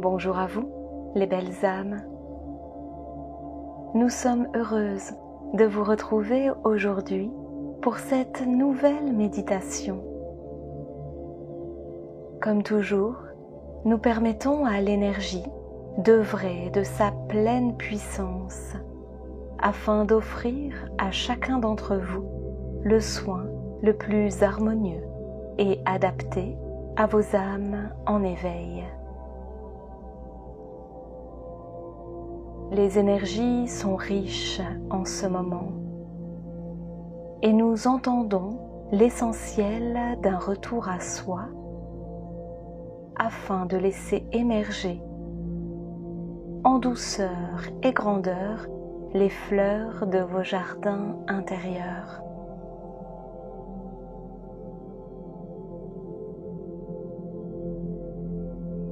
Bonjour à vous, les belles âmes. Nous sommes heureuses de vous retrouver aujourd'hui pour cette nouvelle méditation. Comme toujours, nous permettons à l'énergie d'œuvrer de sa pleine puissance afin d'offrir à chacun d'entre vous le soin le plus harmonieux et adapté à vos âmes en éveil. Les énergies sont riches en ce moment et nous entendons l'essentiel d'un retour à soi afin de laisser émerger en douceur et grandeur les fleurs de vos jardins intérieurs.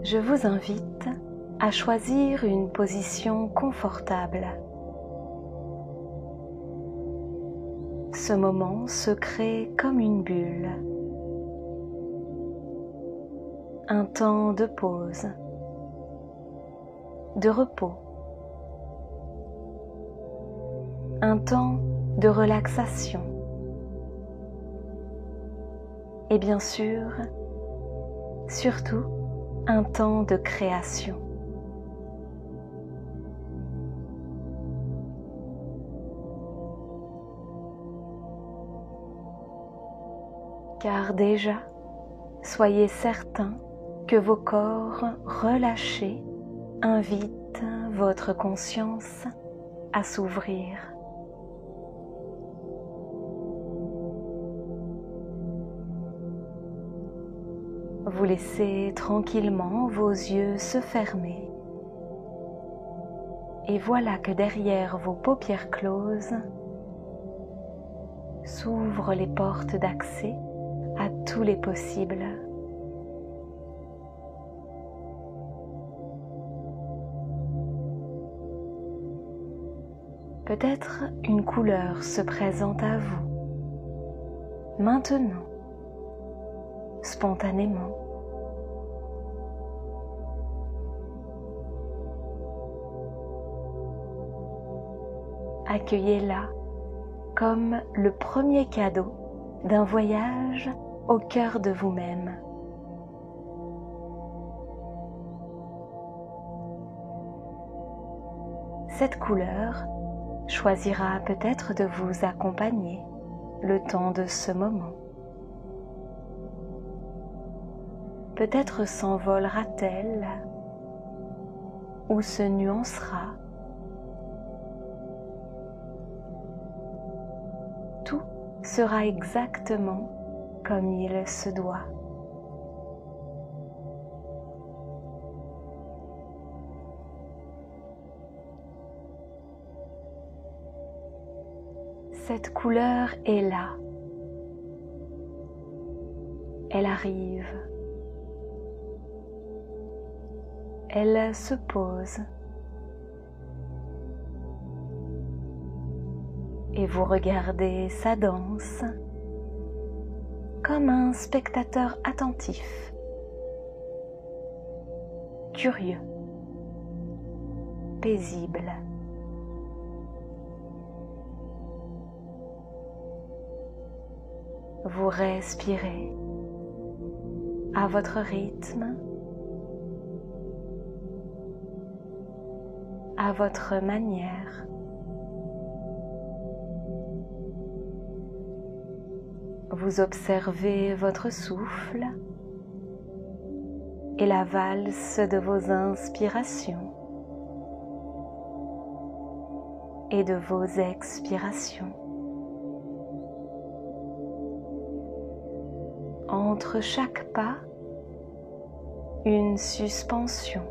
Je vous invite à choisir une position confortable. Ce moment se crée comme une bulle, un temps de pause, de repos, un temps de relaxation et bien sûr, surtout, un temps de création. Car déjà, soyez certains que vos corps relâchés invitent votre conscience à s'ouvrir. Vous laissez tranquillement vos yeux se fermer et voilà que derrière vos paupières closes s'ouvrent les portes d'accès à tous les possibles. Peut-être une couleur se présente à vous, maintenant, spontanément. Accueillez-la comme le premier cadeau d'un voyage au cœur de vous-même. Cette couleur choisira peut-être de vous accompagner le temps de ce moment. Peut-être s'envolera-t-elle ou se nuancera. Tout sera exactement comme il se doit. Cette couleur est là. Elle arrive. Elle se pose. Et vous regardez sa danse comme un spectateur attentif, curieux, paisible. Vous respirez à votre rythme, à votre manière. Vous observez votre souffle et la valse de vos inspirations et de vos expirations. Entre chaque pas, une suspension.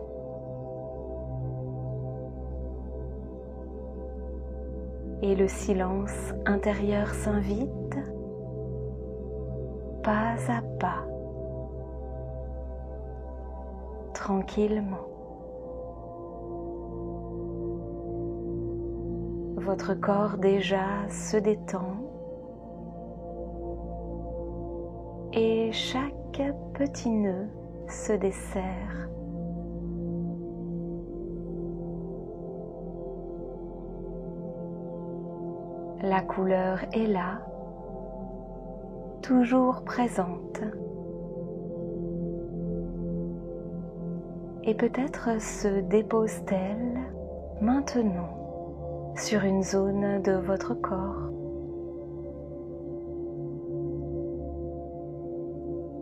Et le silence intérieur s'invite pas à pas, tranquillement. Votre corps déjà se détend et chaque petit nœud se desserre. La couleur est là, toujours présente. Et peut-être se dépose-t-elle maintenant sur une zone de votre corps.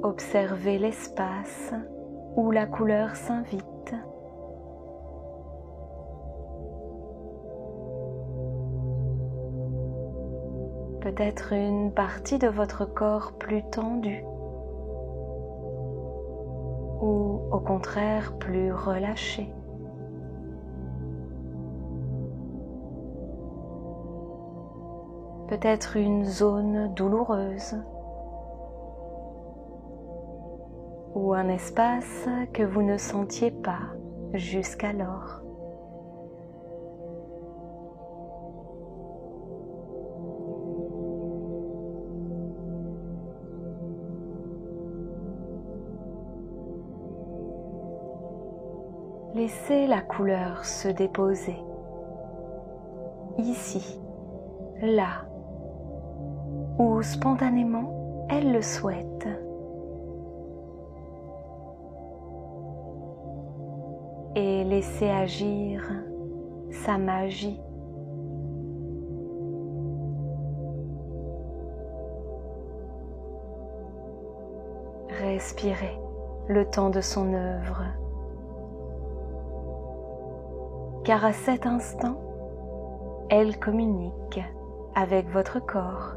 Observez l'espace où la couleur s'invite. Peut-être une partie de votre corps plus tendue ou au contraire plus relâchée. Peut-être une zone douloureuse ou un espace que vous ne sentiez pas jusqu'alors. Laissez la couleur se déposer, ici, là, où spontanément elle le souhaite. Et laissez agir sa magie. Respirez le temps de son œuvre. Car à cet instant, elle communique avec votre corps,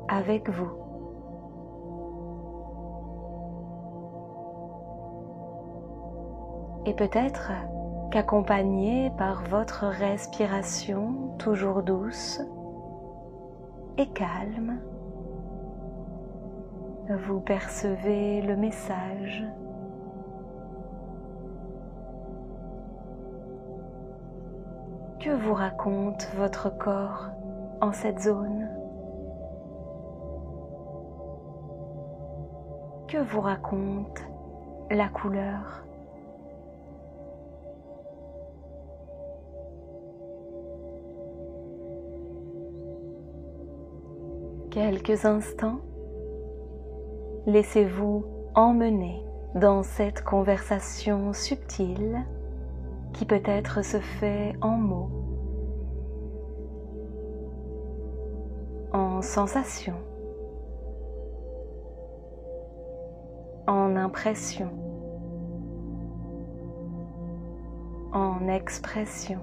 avec vous. Et peut-être qu'accompagnée par votre respiration toujours douce et calme, vous percevez le message. Que vous raconte votre corps en cette zone? Que vous raconte la couleur? Quelques instants, laissez-vous emmener dans cette conversation subtile qui peut-être se fait en mots, en sensations, en impressions, en expressions.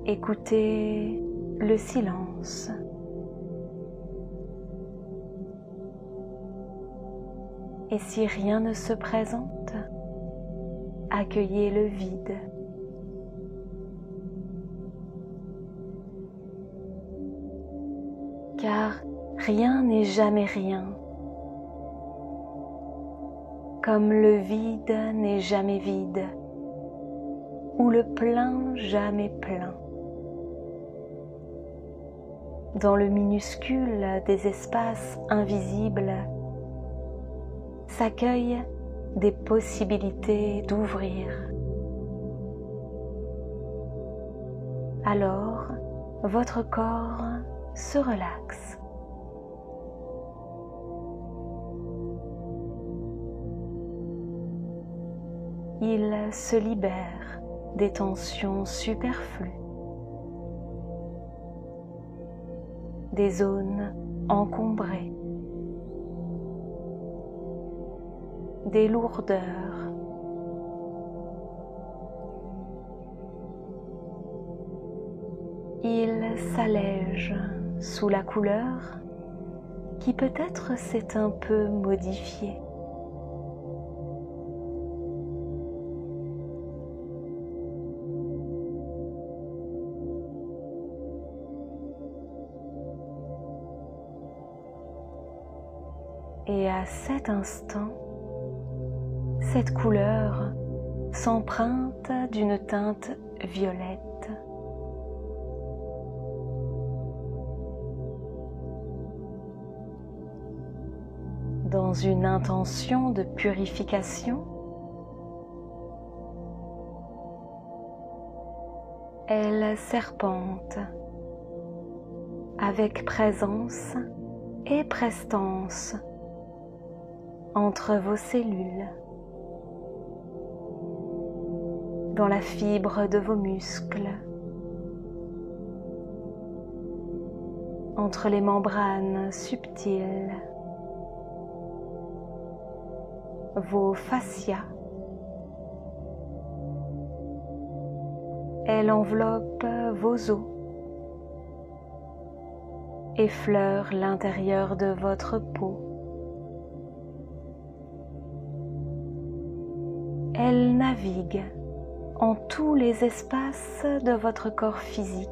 Écoutez le silence. Et si rien ne se présente, accueillez le vide. Car rien n'est jamais rien, comme le vide n'est jamais vide, ou le plein jamais plein. Dans le minuscule des espaces invisibles, s'accueillent des possibilités d'ouvrir. Alors, votre corps se relaxe. Il se libère des tensions superflues, des zones encombrées, des lourdeurs. Il s'allège sous la couleur qui peut-être s'est un peu modifiée. Et à cet instant, cette couleur s'empreinte d'une teinte violette. Dans une intention de purification, Elle serpente avec présence et prestance entre vos cellules, dans la fibre de vos muscles, entre les membranes subtiles, vos fascias. Elle enveloppe vos os, effleure l'intérieur de votre peau. Elle navigue en tous les espaces de votre corps physique.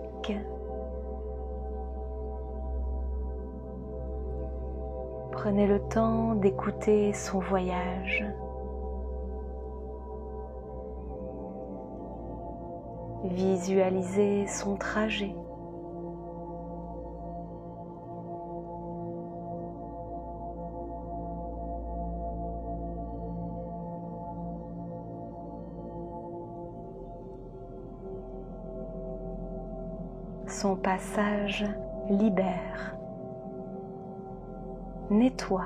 Prenez le temps d'écouter son voyage. Visualisez son trajet. Son passage libère, nettoie,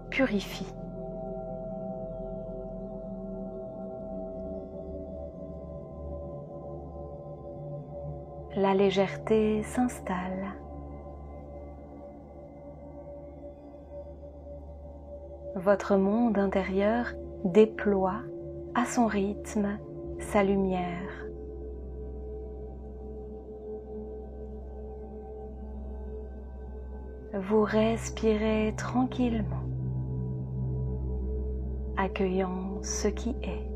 purifie. La légèreté s'installe. Votre monde intérieur déploie à son rythme sa lumière. Vous respirez tranquillement, accueillant ce qui est.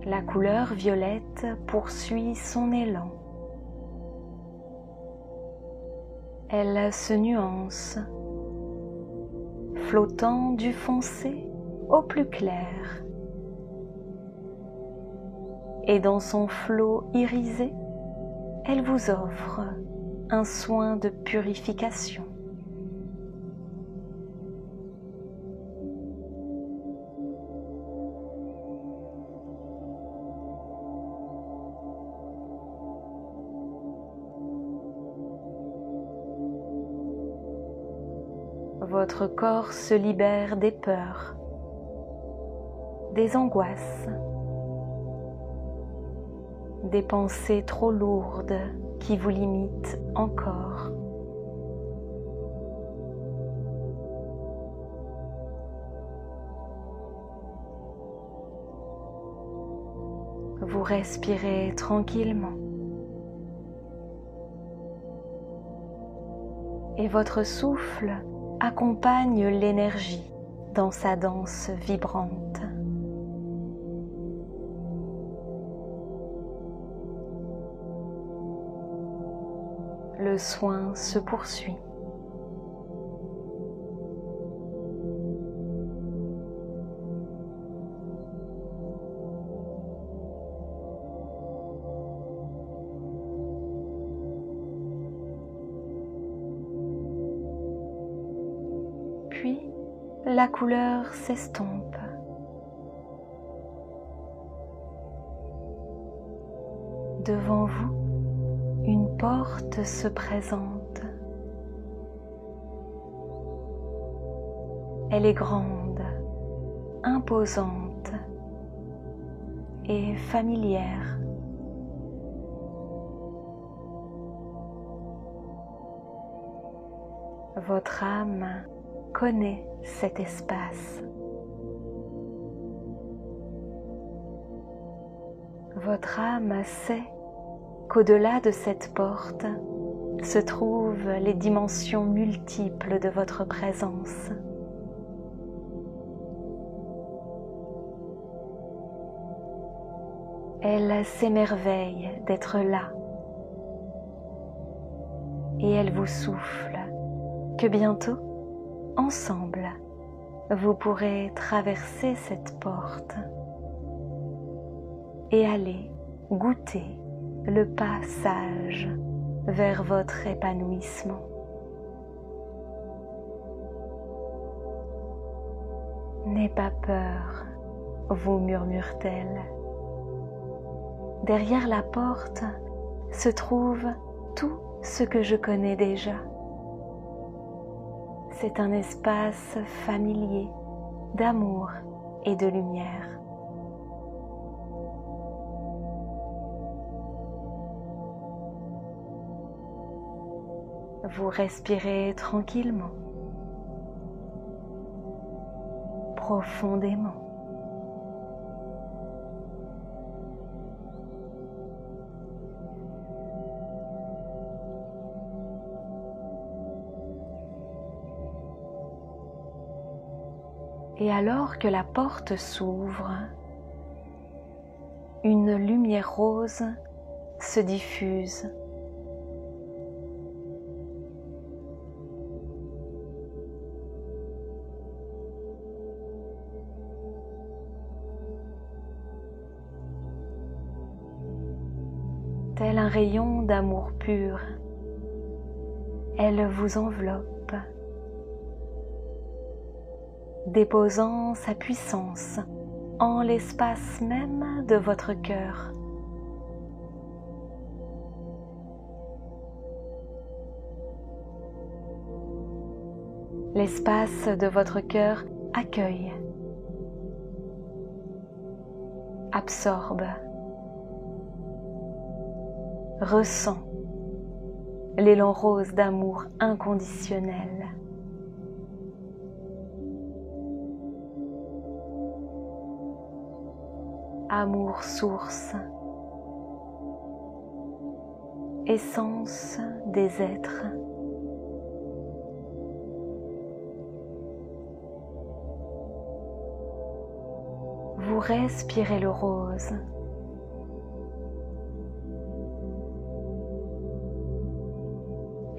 La couleur violette poursuit son élan. Elle se nuance, flottant du foncé au plus clair. Et dans son flot irisé, elle vous offre un soin de purification. Votre corps se libère des peurs, des angoisses, des pensées trop lourdes qui vous limitent encore. Vous respirez tranquillement et votre souffle accompagne l'énergie dans sa danse vibrante. Le soin se poursuit. Puis, la couleur s'estompe. Devant vous, une porte se présente. Elle est grande, imposante et familière. Votre âme connaît cet espace. Votre âme sait qu'au-delà de cette porte se trouvent les dimensions multiples de votre présence. Elle s'émerveille d'être là et elle vous souffle que bientôt, ensemble, vous pourrez traverser cette porte et aller goûter le passage vers votre épanouissement. N'aie pas peur, vous murmure-t-elle. Derrière la porte se trouve tout ce que je connais déjà. C'est un espace familier d'amour et de lumière. Vous respirez tranquillement, profondément. Et alors que la porte s'ouvre, une lumière rose se diffuse. Tel un rayon d'amour pur, elle vous enveloppe, déposant sa puissance en l'espace même de votre cœur. L'espace de votre cœur accueille, absorbe, ressent l'élan rose d'amour inconditionnel. Amour source, essence des êtres. Vous respirez le rose.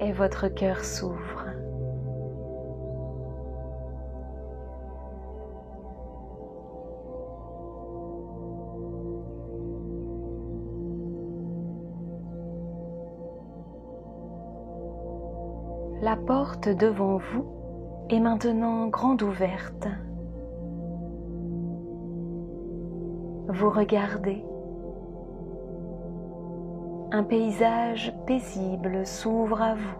Et votre cœur s'ouvre. La porte devant vous est maintenant grande ouverte. Vous regardez. Un paysage paisible s'ouvre à vous.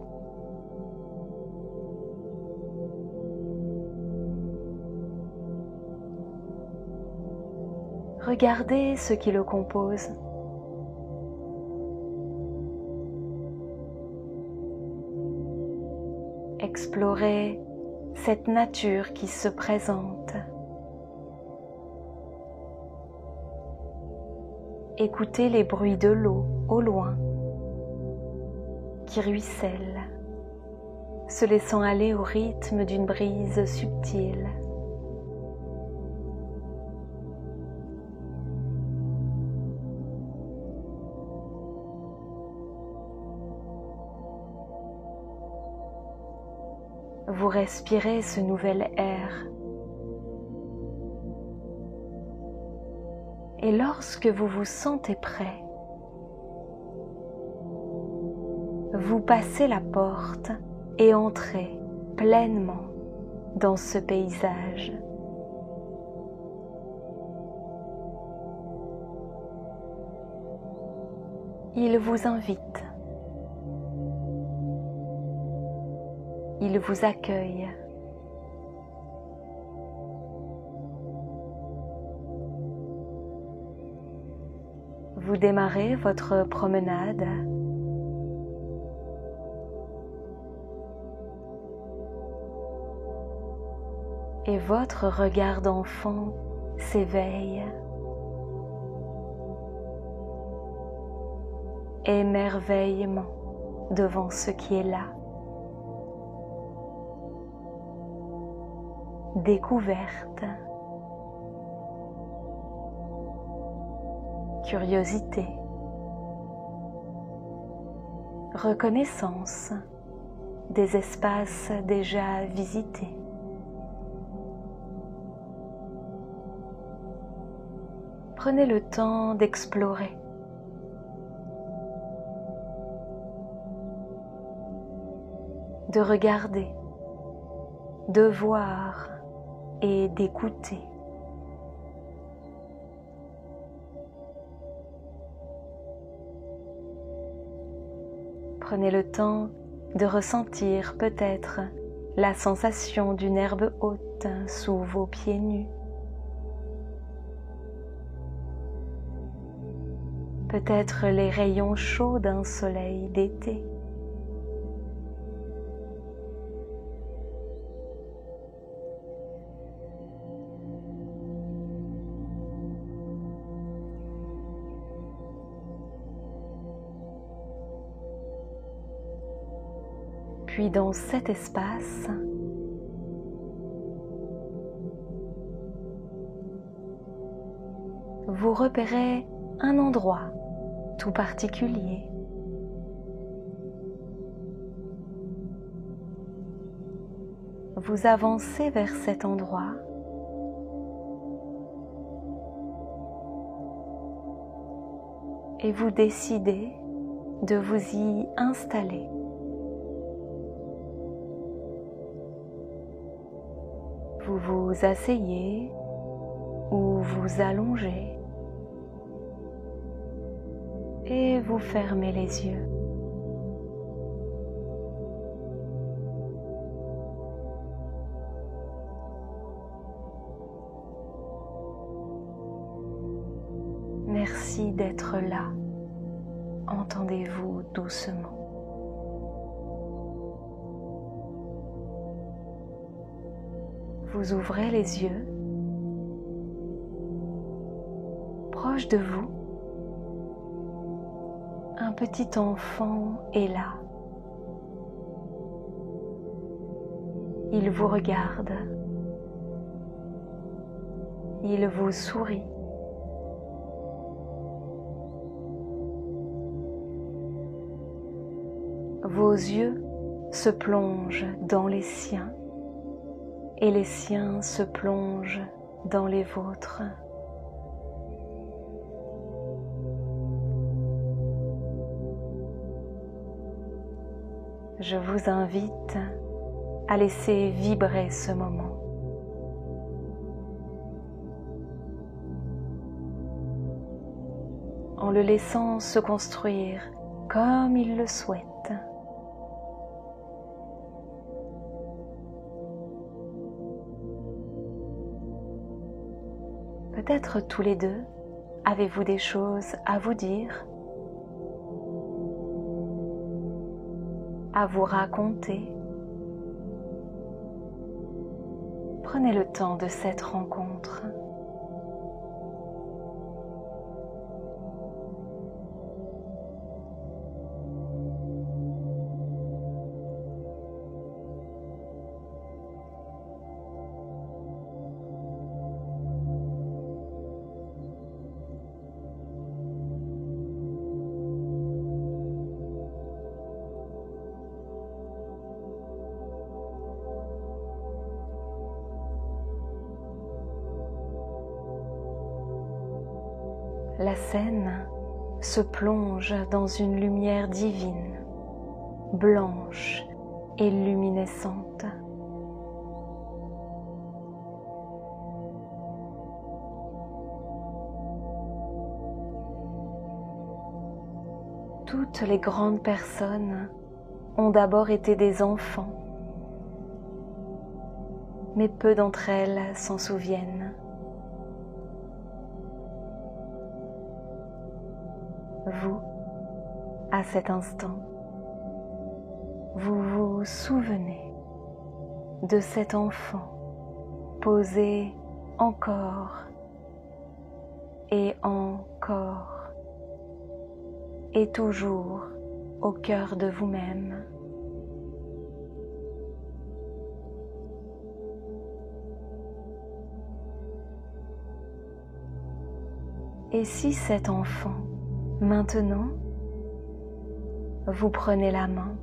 Regardez ce qui le compose. Explorez cette nature qui se présente. Écoutez les bruits de l'eau au loin qui ruisselle, se laissant aller au rythme d'une brise subtile. Vous respirez ce nouvel air. Et lorsque vous vous sentez prêt, vous passez la porte et entrez pleinement dans ce paysage. Il vous invite. Il vous accueille. Vous démarrez votre promenade. Et votre regard d'enfant s'éveille. Émerveillement devant ce qui est là. Découverte. Curiosité. Reconnaissance des espaces déjà visités. Prenez le temps d'explorer. De regarder, de voir et d'écouter. Prenez le temps de ressentir peut-être la sensation d'une herbe haute sous vos pieds nus. Peut-être les rayons chauds d'un soleil d'été. Puis dans cet espace, vous repérez un endroit tout particulier. Vous avancez vers cet endroit et vous décidez de vous y installer. Vous vous asseyez ou vous allongez et vous fermez les yeux. Merci d'être là. Entendez-vous doucement. Vous ouvrez les yeux. Proche de vous, un petit enfant est là. Il vous regarde. Il vous sourit. Vos yeux se plongent dans les siens et les siens se plongent dans les vôtres. Je vous invite à laisser vibrer ce moment. En le laissant se construire comme il le souhaite. Peut-être tous les deux, avez-vous des choses à vous dire, à vous raconter. Prenez le temps de cette rencontre. La scène se plonge dans une lumière divine, blanche et luminescente. Toutes les grandes personnes ont d'abord été des enfants, mais peu d'entre elles s'en souviennent. Vous, à cet instant, vous vous souvenez de cet enfant posé encore et encore et toujours au cœur de vous-même. Et si cet enfant, maintenant, vous prenez la main,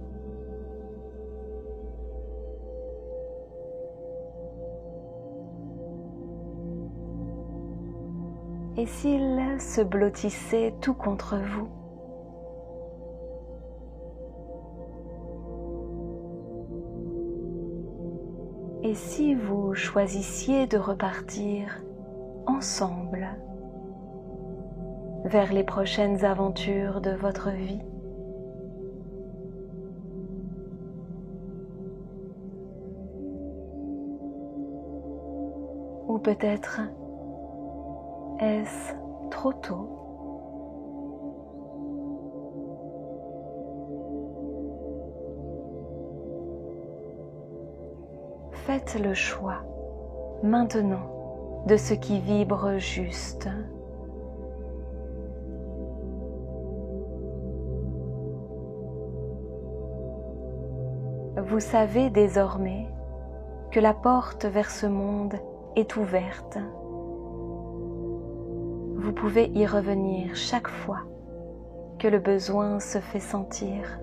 et s'il se blottissait tout contre vous, Et si vous choisissiez de repartir ensemble vers les prochaines aventures de votre vie? Ou peut-être est-ce trop tôt? Faites le choix maintenant de ce qui vibre juste. Vous savez désormais que la porte vers ce monde est ouverte. Vous pouvez y revenir chaque fois que le besoin se fait sentir.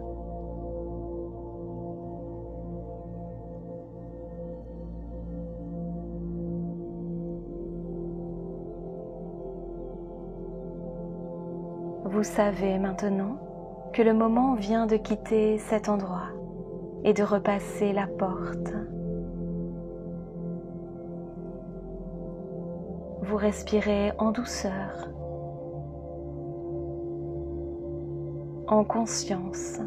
Vous savez maintenant que le moment vient de quitter cet endroit et de repasser la porte. Vous respirez en douceur, en conscience.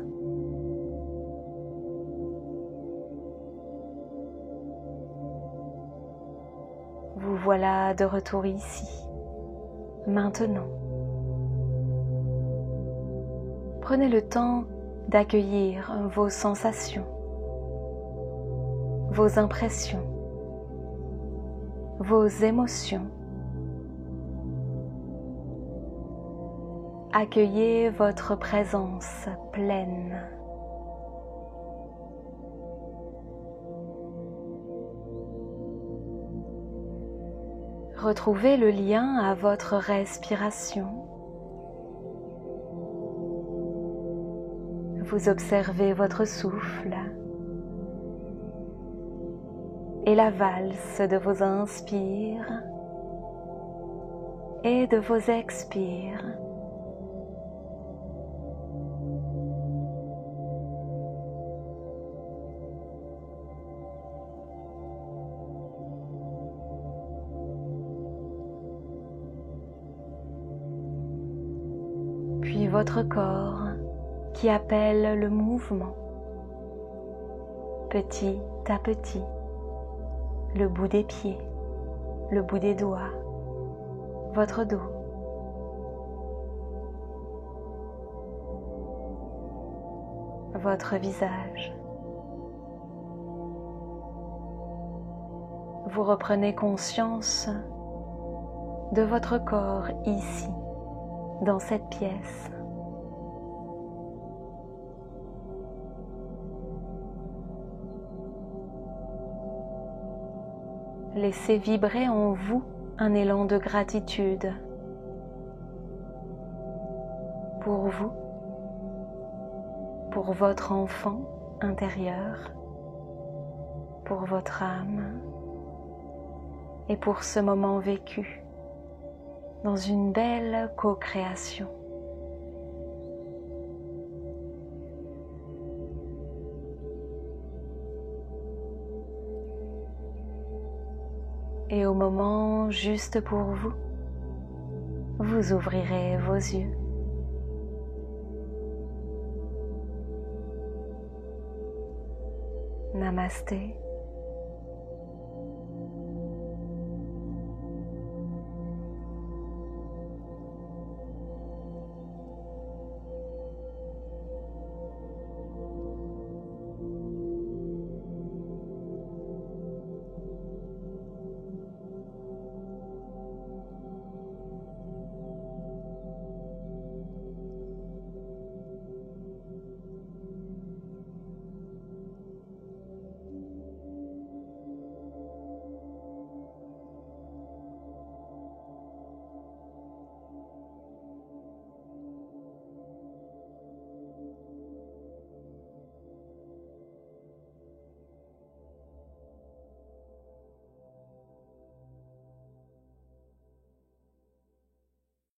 Vous voilà de retour ici, maintenant. Prenez le temps d'accueillir vos sensations, vos impressions, vos émotions. Accueillez votre présence pleine. Retrouvez le lien à votre respiration. Vous observez votre souffle et la valse de vos inspires et de vos expires. Puis votre corps qui appelle le mouvement, petit à petit, le bout des pieds, le bout des doigts, votre dos. Votre visage. Vous reprenez conscience de votre corps ici, dans cette pièce. Laissez vibrer en vous un élan de gratitude pour vous, pour votre enfant intérieur, pour votre âme et pour ce moment vécu dans une belle co-création. Et au moment juste pour vous, vous ouvrirez vos yeux. Namasté.